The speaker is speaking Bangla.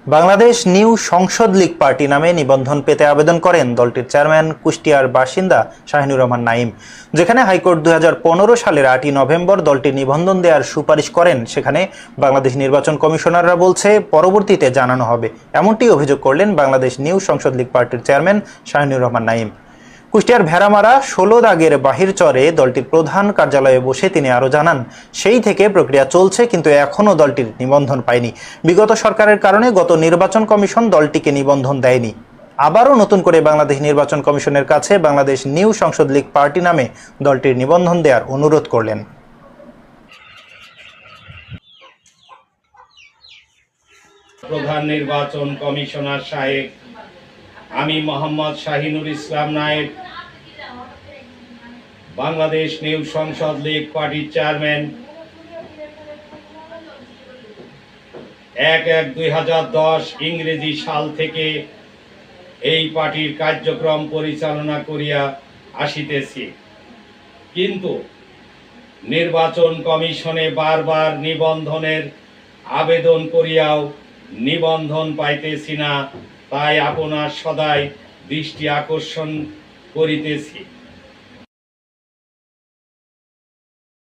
বাংলাদেশ নিউ সংসদ লীগ পার্টি নামে নিবন্ধন পেতে আবেদন করেন দলটির চেয়ারম্যান কুষ্টিয়ার বাসিন্দা শাহিনুর রহমান নাঈম। যেখানে হাইকোর্ট 2015 সালের 8ই নভেম্বর দলটির নিবন্ধন দেওয়ার সুপারিশ করেন, সেখানে বাংলাদেশ নির্বাচন কমিশনাররা বলছে পরবর্তীতে জানানো হবে। এমনটি অভিযোগ করলেন বাংলাদেশ নিউ সংসদ লীগ পার্টির চেয়ারম্যান শাহিনুর রহমান নাঈম। কুষ্টিয়ার ভেড়ামারা 16 দাগের বাহিরচরে দলটির প্রধান কার্যালয়ে বসে তিনি আরও জানান, সেই থেকে প্রক্রিয়া চলছে, কিন্তু এখনও দলটির নিবন্ধন পায়নি। বিগত সরকারের কারণে গত নির্বাচন কমিশন দলটিকে নিবন্ধন দেয়নি। আবারও নতুন করে বাংলাদেশ নির্বাচন কমিশনের কাছে বাংলাদেশ নিউ সংসদ লীগ পার্টি নামে দলটির নিবন্ধন দেওয়ার অনুরোধ করলেন। প্রধান নির্বাচন কমিশনার সাহেব, আমি মোহাম্মদ শাহিনুর ইসলাম নায়েব, বাংলাদেশ নিউ সংসদ লীগ পার্টির চেয়ারম্যান, 1/1/2010 ইংরেজি সাল থেকে এই পার্টির কার্যক্রম পরিচালনা করিয়া আসিতেছি। কিন্তু নির্বাচন কমিশনে বারবার নিবন্ধনের আবেদন করিয়াও নিবন্ধন পাইতেছি না, তাই আপনার সদাই দৃষ্টি আকর্ষণ করিতেছি।